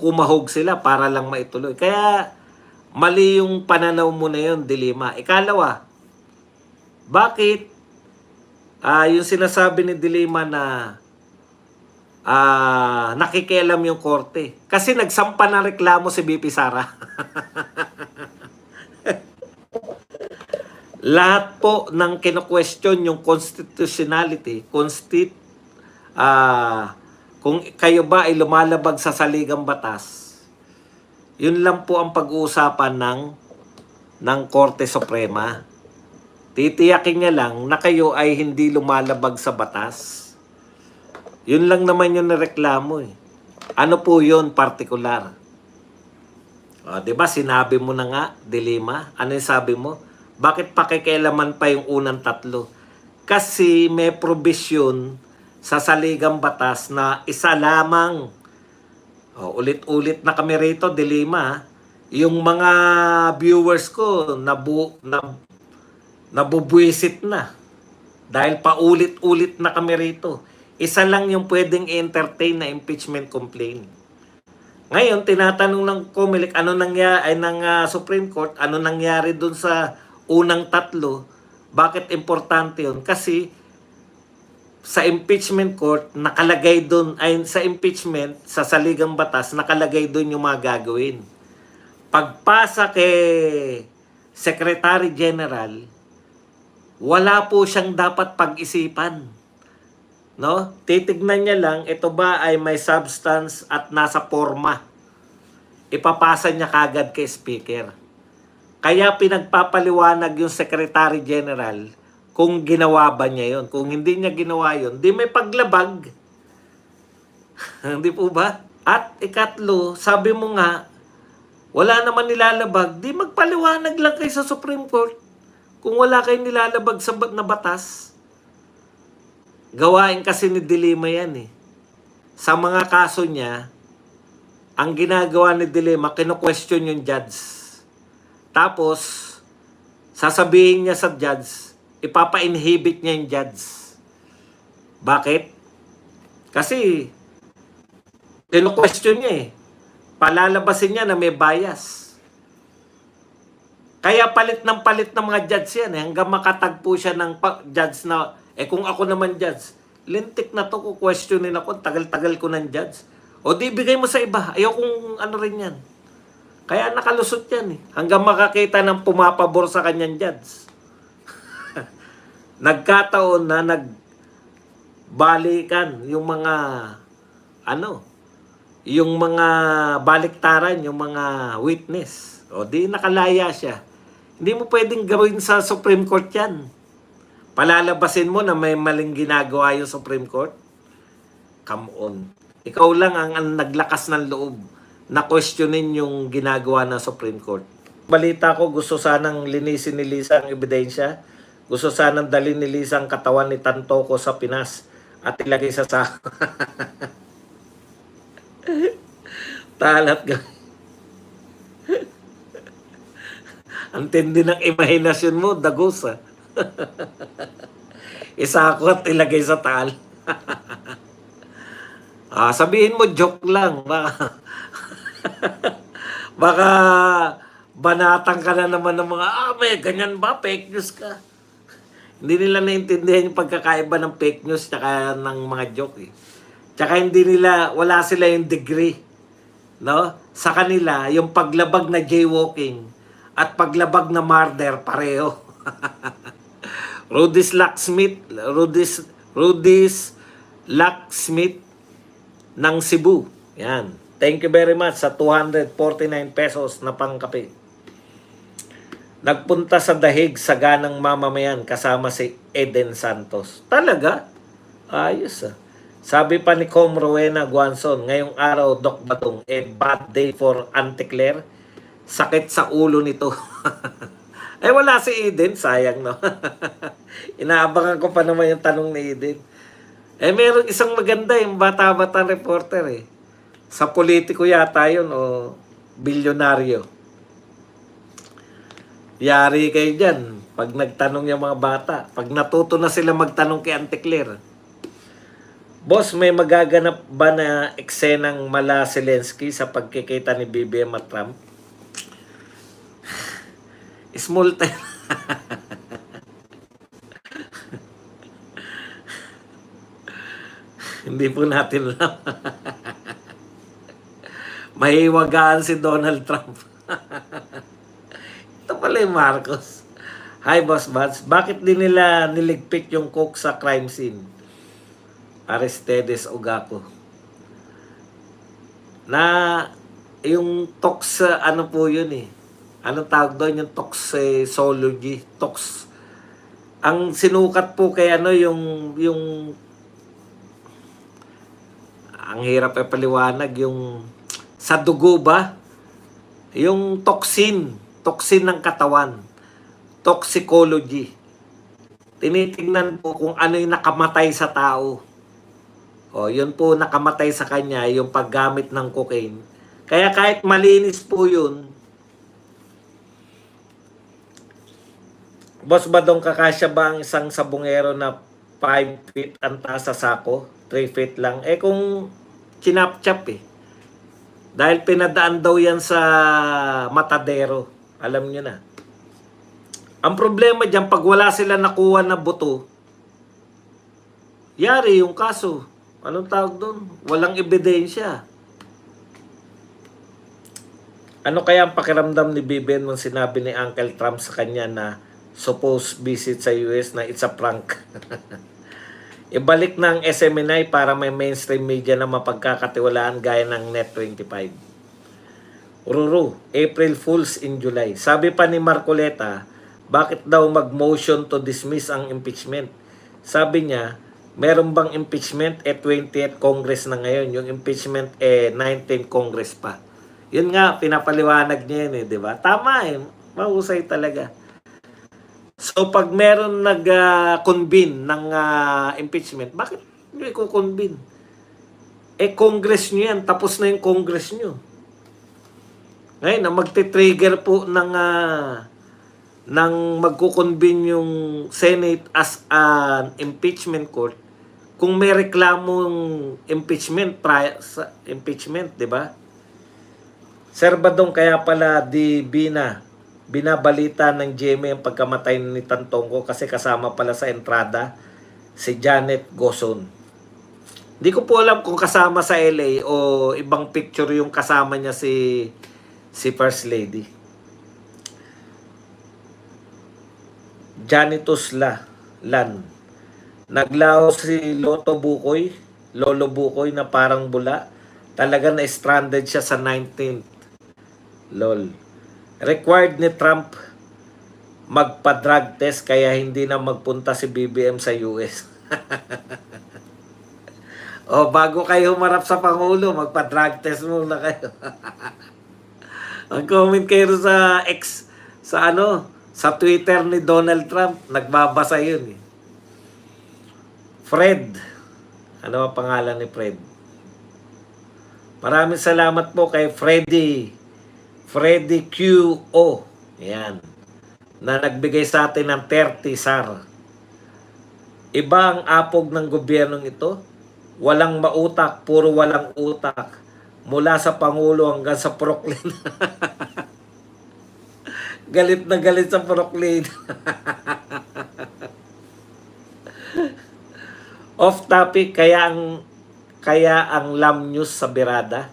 nagkukumahog sila para lang maituloy. Kaya mali yung pananaw mo na yun, Dilima. Ikalawa, bakit yung sinasabi ni Dilima na nakikialam yung korte? Kasi nagsampa ng reklamo si BP Sara. Lahat po ng kino-question yung constitutionality, kung kayo ba ay lumalabag sa saligang batas, yun lang po ang pag-uusapan ng Korte Suprema. Titiyakin niya lang na kayo ay hindi lumalabag sa batas. Yun lang naman yung nareklamo eh. Ano po yun partikular? Diba sinabi mo na nga, Dilima? Ano yung sabi mo? Bakit pakikialaman pa yung unang tatlo? Kasi may provision sa saligang batas na isa lamang. Ulit-ulit na kami rito, Dilima. Yung mga viewers ko nabubwisit na. Dahil paulit-ulit na kami rito. Isa lang yung pwedeng entertain na impeachment complaint. Ngayon, tinatanong ng COMELEC, ano nangyari ng Supreme Court, ano nangyari dun sa unang tatlo? Bakit importante yun? Kasi sa impeachment court, nakalagay dun, sa impeachment, sa saligang batas, nakalagay dun yung mga gagawin. Pagpasa kay Secretary General, wala po siyang dapat pag-isipan. No? Titignan niya lang, ito ba ay may substance at nasa forma. Ipapasa niya kagad kay Speaker. Kaya pinagpapaliwanag yung Secretary General kung ginawa ba niya yon. Kung hindi niya ginawa yon, di may paglabag. Hindi po ba? At ikatlo, sabi mo nga, wala naman nilalabag, di magpaliwanag lang kayo sa Supreme Court. Kung wala kayong nilalabag sa na batas, gawain kasi ni Dilima yan eh. Sa mga kaso niya, ang ginagawa ni Dilima, kino-question yung judge. Tapos, sasabihin niya sa judge, ipapa-inhibit niya yung judge. Bakit? Kasi, kino-question niya eh. Palalabasin niya na may bias. Kaya palit ng mga judge yan eh. Hanggang makatagpo siya ng judge na, kung ako naman judge, lintik na to, questionin ako, tagal-tagal ko ng judge. O di, bigay mo sa iba. Ayokong ano rin yan. Kaya nakalusot yan eh. Hanggang makakita ng pumapabor sa kanyang judge. Nagkataon na nagbalikan yung mga yung mga baliktaran, yung mga witness. O di nakalaya siya. Hindi mo pwedeng gawin sa Supreme Court yan. Palalabasin mo na may maling ginagawa yung Supreme Court. Come on. Ikaw lang ang naglakas ng loob na questionin yung ginagawa ng Supreme Court. Balita ko, gusto sanang linisin ni Lisa ang ebidensya. Gusto sanang dalhin ni Lisa ang katawan ni Tantoco sa Pinas at ilagay sa sako. Talat ka. Ang tindi ng imahinasyon mo, dagos ah. Isako at ilagay sa tal. Sabihin mo, joke lang. Baka banatang ka na naman ng mga, may ganyan ba? Fake news ka. Hindi nila naintindihan yung pagkakaiba ng fake news tsaka ng mga joke eh. Tsaka wala sila yung degree. No? Sa kanila, yung paglabag na jaywalking at paglabag na murder, pareho. Rudy's Locksmith ng Cebu. Yan. Thank you very much sa 249 pesos na pangkape. Nagpunta sa dahig sa ganang mamamayan kasama si Eden Santos. Talaga? Ayos ah. Sabi pa ni Com Rowena Guanzon, ngayong araw, Doc Batong, bad day for Auntie Claire. Sakit sa ulo nito. Wala si Eden. Sayang, no? Inaabangan ko pa naman yung tanong ni Eden. Meron isang maganda, yung bata-bata reporter eh. Sa politiko yata yun, o bilyonaryo. Yari kayo dyan, pag nagtanong yung mga bata. Pag natuto na sila magtanong kay Auntie Claire. Boss, may magaganap ba na eksenang mala Zelensky sa pagkikita ni BBM at Trump? Small time. Hindi po natin alam. Mahiwagaan si Donald Trump. Ito pala yung Marcos. Hi, Boss Buds. Bakit din nila niligpit yung coke sa crime scene? Aristides Ogako. Na yung tox, ano po yun eh. Anong tawag doon? Yung toxicology. Tox. Ang sinukat po kay ano yung ang hirap ay paliwanag yung sa dugo ba? Yung toxin ng katawan. Toxicology. Tinitingnan po kung ano yung nakamatay sa tao. O, yun po nakamatay sa kanya, yung paggamit ng cocaine. Kaya kahit malinis po yun, Boss Badong, kakasya ba ang isang sabungero na 5 feet ang taas sa sako? 3 feet lang. Eh kung chinap-chap eh. Dahil pinadaan daw yan sa matadero. Alam nyo na. Ang problema dyan, pag wala sila nakuha na buto, yari yung kaso. Anong tawag doon? Walang ebidensya. Ano kaya ang pakiramdam ni BBM nung sinabi ni Uncle Trump sa kanya na supposed visit sa US na it's a prank? Ibalik na ang SMNI para may mainstream media na mapagkakatiwalaan gaya ng Net25. Ruru, April Fools in July. Sabi pa ni Marcoleta, bakit daw mag-motion to dismiss ang impeachment? Sabi niya, meron bang impeachment? 20th Congress na ngayon. Yung impeachment 19th Congress pa. Yun nga, pinapaliwanag niya yun di ba? Tama mahusay talaga. So, pag meron nag-convene ng impeachment, bakit nyo i-convene? Congress nyo yan. Tapos na yung Congress nyo. Ngayon, magti-trigger po ng magkukonvene yung Senate as an impeachment court kung may reklamong impeachment, di ba? Sir Badong, kaya pala binabalita ng GMA ang pagkamatay ni Tantongko kasi kasama pala sa entrada si Janet Gozon. Hindi ko po alam kung kasama sa LA o ibang picture yung kasama niya si First Lady. Janitus Lan. Naglaho si Lolo Bukoy na parang bula. Talaga na stranded siya sa 19th. Lol. Required ni Trump magpa-drug test kaya hindi na magpunta si BBM sa US. O bago kayo humarap sa Pangulo, magpa-drug test muna kayo. Mag-comment kayo sa sa Twitter ni Donald Trump. Nagbabasa yun Fred. Ano ang pangalan ni Fred? Maraming salamat po kay Freddy QO. Yan. Na nagbigay sa atin ng 30 SAR. Iba ang apog ng gobyernong ito. Walang mautak, puro walang utak. Mula sa Pangulo hanggang sa Proclaim. Galit na galit sa Proclaim. Off topic, kaya ang Lam News sa Birada.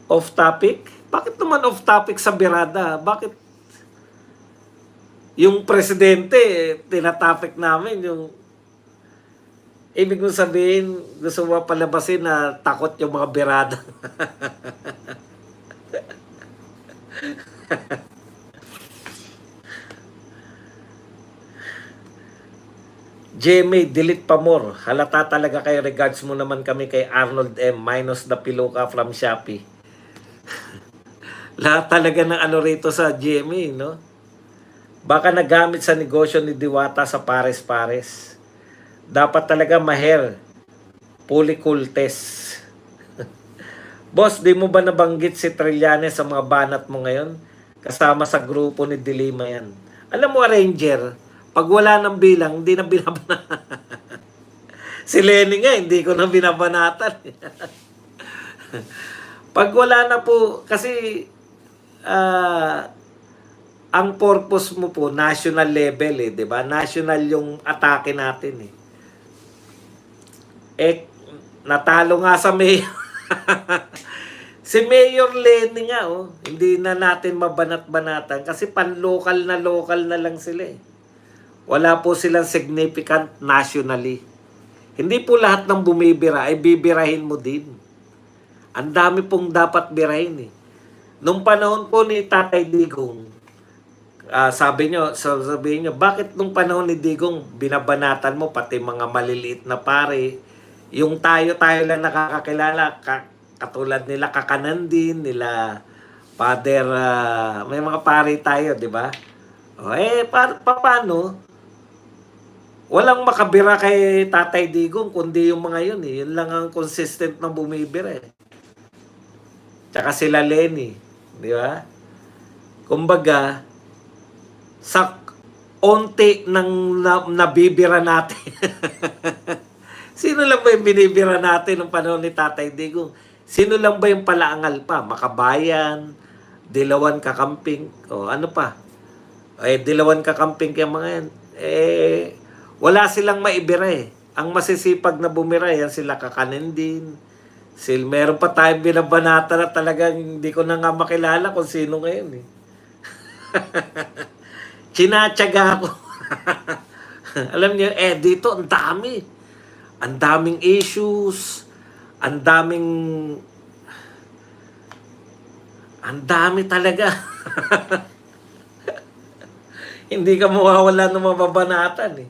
Off topic? Bakit naman off topic sa Birada? Bakit yung presidente tinatopic namin yung ibig mo sabihin gusto mo palabasin na takot yung mga Birada. Jimmy, delete pa more. Halata talaga kayo. Regards mo naman kami kay Arnold M. Minus the Piluka from Shopee. Lahat talaga ng ano rito sa Jimmy, no? Baka nagamit sa negosyo ni Diwata sa pares-pares. Dapat talaga maher. Pulicultes. Boss, di mo ba nabanggit si Trillanes sa mga banat mo ngayon? Kasama sa grupo ni Dilima yan. Alam mo, Ranger, pag wala ng bilang, hindi na binabanat. Si Lenny nga, hindi ko na binabanatan. Pag wala na po, kasi ang purpose mo po, national level eh, di ba? National yung atake natin eh. Natalo nga sa mayor. Si Mayor Lenny nga, hindi na natin mabanat-banatan kasi pan-local na lang sila eh. Wala po silang significant nationally. Hindi po lahat ng bumibira ay bibirahin mo din. Ang dami pong dapat birahin eh. Nung panahon po ni Tatay Digong, sabihin nyo, bakit nung panahon ni Digong binabanatan mo pati mga maliliit na pare, yung tayo lang nakakakilala, katulad nila Kakanan din, nila Father, may mga pare tayo, di ba? Paano? Walang makabira kay Tatay Digong kundi yung mga yun eh. Yun lang ang consistent na bumibira eh. Tsaka sila Lenny, di ba? Kumbaga, sa onti ng nabibira natin. Sino lang ba yung binibira natin nung panahon ni Tatay Digong? Sino lang ba yung palaangal pa? Makabayan, Dilawan Kakamping, o ano pa? Dilawan Kakamping kaya mga yan. Wala silang maibira eh. Ang masisipag na bumira yan sila Kakanin din. Meron pa tayong binabanata na talagang hindi ko na nga makilala kung sino ngayon eh. Chinatsaga ako. Alam niyo, dito ang dami. Ang daming issues. Ang dami talaga. Hindi ka mawawala ng mababanatan eh.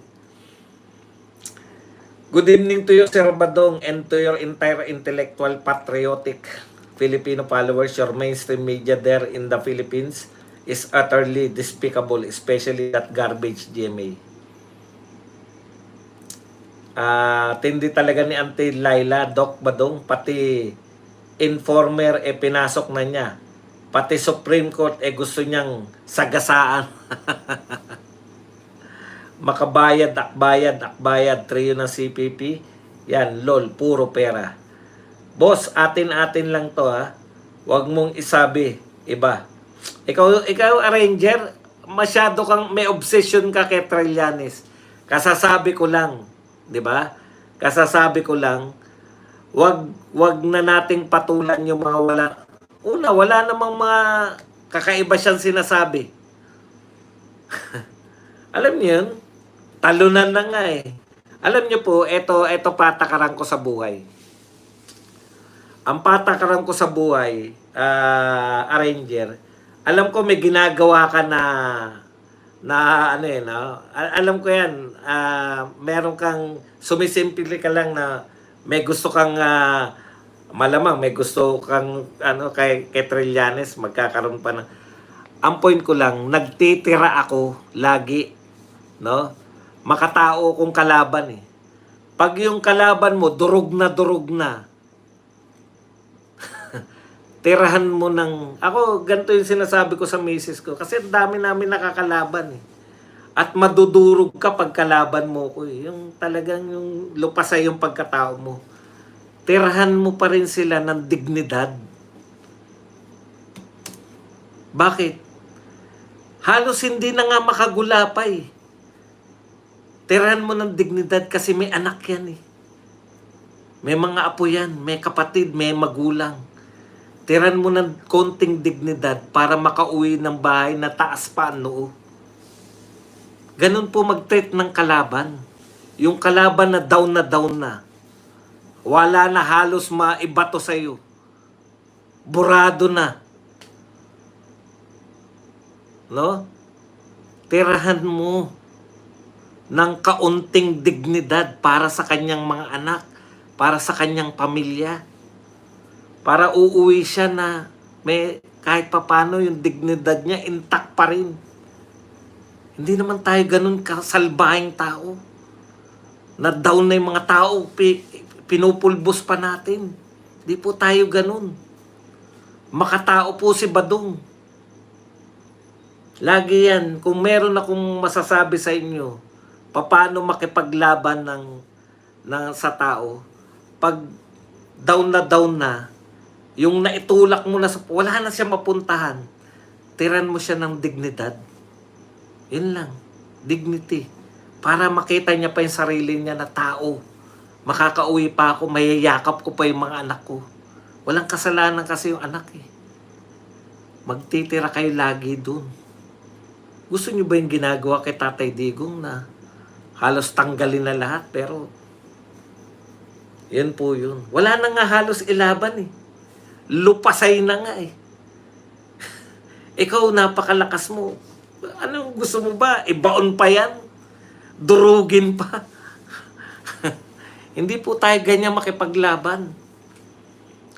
Good evening to you, Sir Badong, and to your entire intellectual, patriotic Filipino followers. Your mainstream media there in the Philippines is utterly despicable, especially that garbage GMA. Tindi talaga ni Auntie Laila, Doc Badong, pati informer pinasok na niya. Pati Supreme Court gusto niyang sagasaan. Makabayad, akbayad, trio ng CPP. Yan, lol, puro pera. Boss, atin-atin lang to ha. Huwag mong isabi, iba. Ikaw arranger, masyado kang may obsession ka kay Trillanes. Kasasabi ko lang, 'di ba? Kasasabi ko lang, wag na nating patulan yung mga wala namang mga kakaiba siyang sinasabi. Alam niyo yun? Talunan na nga eh. Alam niyo po, ito patakaran ko sa buhay. Ang patakaran ko sa buhay, arranger, alam ko may ginagawa ka alam ko yan, meron kang sumisimple ka lang na may gusto kang malamang may gusto kang kay Trillanes, magkakaroon pa ng. Ang point ko lang, nagtitira ako lagi, no? Makatao kong kalaban eh. Pag yung kalaban mo durog na tirahan mo ng. Ako, ganito yung sinasabi ko sa misis ko. Kasi dami namin nakakalaban eh. At madudurog ka pag kalaban mo ko eh. Yung talagang yung lupasay yung pagkatao mo. Tirahan mo pa rin sila ng dignidad. Bakit? Halos hindi na nga makagulapay. Tirahan mo ng dignidad kasi may anak yan eh. May mga apo yan, may kapatid, may magulang. Tiran mo ng konting dignidad para makauwi ng bahay na taas pa ang noo. Ganun po mag-treat ng kalaban. Yung kalaban na down na. Wala na halos maibato sa'yo. Burado na. No? Tirahan mo ng kaunting dignidad para sa kanyang mga anak, para sa kanyang pamilya. Para uuwi siya na may kahit papano yung dignidad niya intact pa rin. Hindi naman tayo ganun kasalbahing tao. Na down na yung mga tao, pinupulbos pa natin. Hindi po tayo ganun. Makatao po si Badong. Lagi yan, kung meron akong masasabi sa inyo, paano makipaglaban sa tao, pag down na, yung naitulak mo na wala na siya mapuntahan, tiran mo siya ng dignidad. Yun lang. Dignity. Para makita niya pa yung sarili niya na tao. Makakauwi pa ako, mayayakap ko pa yung mga anak ko. Walang kasalanan kasi yung anak eh. Magtitira kayo lagi dun. Gusto niyo ba yung ginagawa kay Tatay Digong na halos tanggalin na lahat? Pero, yun po yun. Wala na nga halos ilaban eh. Lupasay na nga eh. Ikaw, napakalakas mo. Anong gusto mo ba? Ibaon pa yan? Durugin pa? Hindi po tayo ganyan makipaglaban.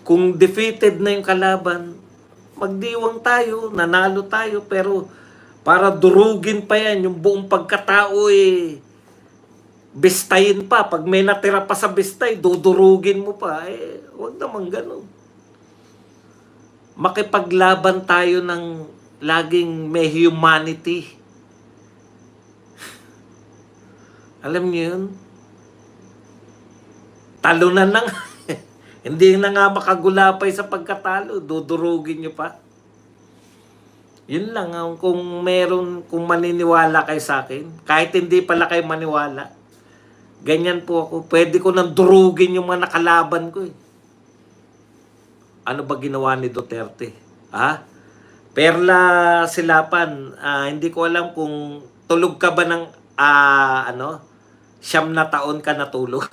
Kung defeated na yung kalaban, magdiwang tayo, nanalo tayo, pero para durugin pa yan, yung buong pagkatao eh, bistayin pa. Pag may natira pa sa bistay, dudurugin mo pa. Huwag naman ganun. Makipaglaban tayo ng laging may humanity. Alam niyo yun? Talo na lang. Hindi na nga makagulapay sa pagkatalo. Dudurugin niyo pa. Yun lang. Kung maniniwala kayo sa akin, kahit hindi pala kayo maniwala, ganyan po ako. Pwede ko nang durugin yung mga nakalaban ko eh. Ano ba ginawa ni Duterte? Perla Silapan, hindi ko alam kung tulog ka ba ng 9 na taon ka natulog.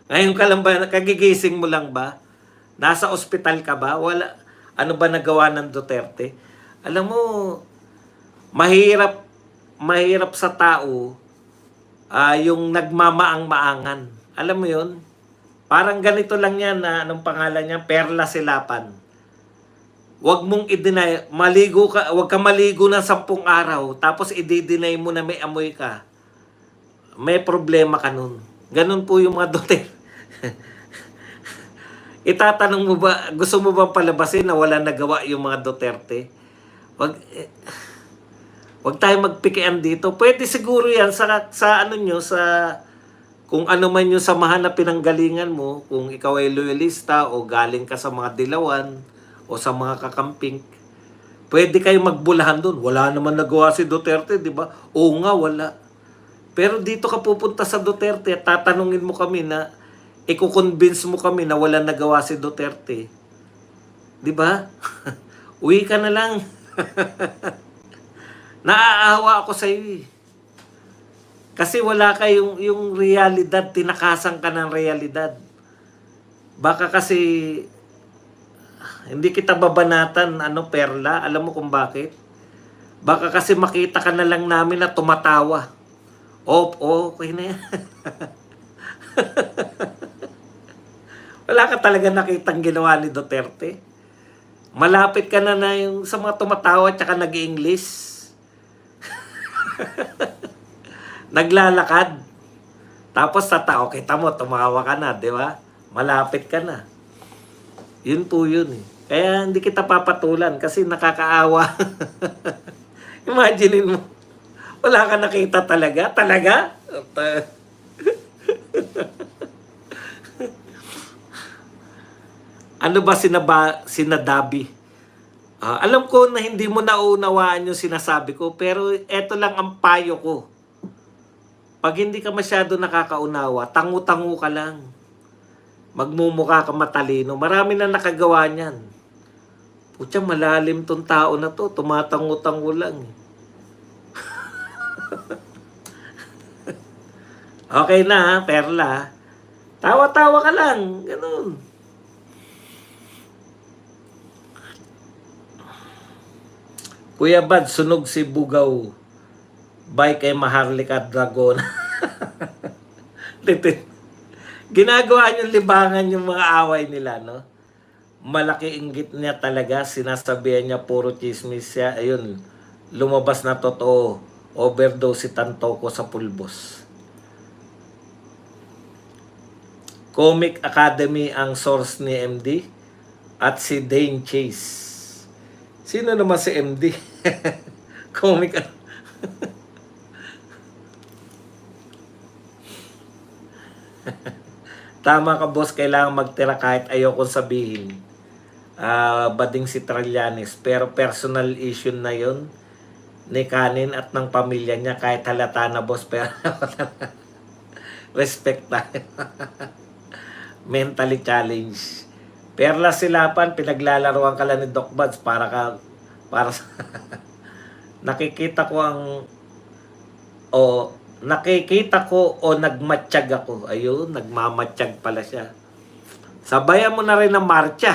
Ngayon ka lang ba, kagigising mo lang ba? Nasa ospital ka ba? Wala. Ano ba nagawa ng Duterte? Alam mo, mahirap sa tao yung nagmamaang-maangan. Alam mo yun? Parang ganito lang yan na anong pangalan niya? Perla Silapan. Huwag mong i-deny. Huwag ka maligo ng 10 araw tapos i-deny mo na may amoy ka. May problema ka nun. Ganun po yung mga Duterte. Itatanong mo ba, gusto mo ba palabasin na wala nagawa yung mga Duterte? Wag tayo magpikian dito. Pwede siguro yan sa ano nyo, sa kung ano man yung samahan na pinanggalingan mo, kung ikaw ay loyalista o galing ka sa mga dilawan o sa mga kakamping, pwede kayo magbulahan doon. Wala naman nagawa si Duterte, di ba? Oo nga, wala. Pero dito ka pupunta sa Duterte at tatanungin mo kami na i-convince mo kami na wala nagawa si Duterte. Di ba? Uwi ka na lang. Naaawa ako sa iyo. Kasi wala kayong yung realidad, tinakasan ka ng realidad. Baka kasi hindi kita babanatan, Perla, alam mo kung bakit? Baka kasi makita ka na lang namin na tumatawa. Okay na yan. Wala ka talaga nakitang ginawa ni Duterte. Malapit ka na yung sa mga tumatawa at saka nag-English. Naglalakad. Tapos sa tao, kita mo, tumawa ka na, di ba? Malapit ka na. Yun po yun eh. Kaya hindi kita papatulan kasi nakakaawa. Imaginein mo, wala ka nakita talaga? Talaga? Ano ba sinadabi? Alam ko na hindi mo naunawaan yung sinasabi ko, pero eto lang ang payo ko. Pag hindi ka masyado nakakaunawa, tangu-tangu ka lang. Magmumukha ka matalino. Marami na nakagawa niyan. Putya, malalim tong tao na to. Tumatangu-tangu lang. Okay na, Perla. Tawa-tawa ka lang. Ganun. Kuya Bad, sunog si Bugaw. Bye kay Maharlika Dragon. Ginagawa niyong libangan yung mga away nila, no? Malaki inggit niya talaga. Sinasabihan niya puro chismis siya. Ayun, lumabas na totoo. Overdose si Tantoco sa pulbos. Comic Academy ang source ni MD at si Dane Chase. Sino naman si MD? Comic Tama ka, boss. Kailangan magtira kahit ayokong sabihin. Bading si Trillanes. Pero personal issue na yon ni Kanin at ng pamilya niya. Kahit halata na, boss. Pero respect tayo. Mentally challenged. Perla Silapan, pinaglalaroan ka lang ni Doc Buds para sa nakikita ko nagmatsyag ako. Ayun, nagmamatsyag pala siya. Sabayan mo na rin ang marcha.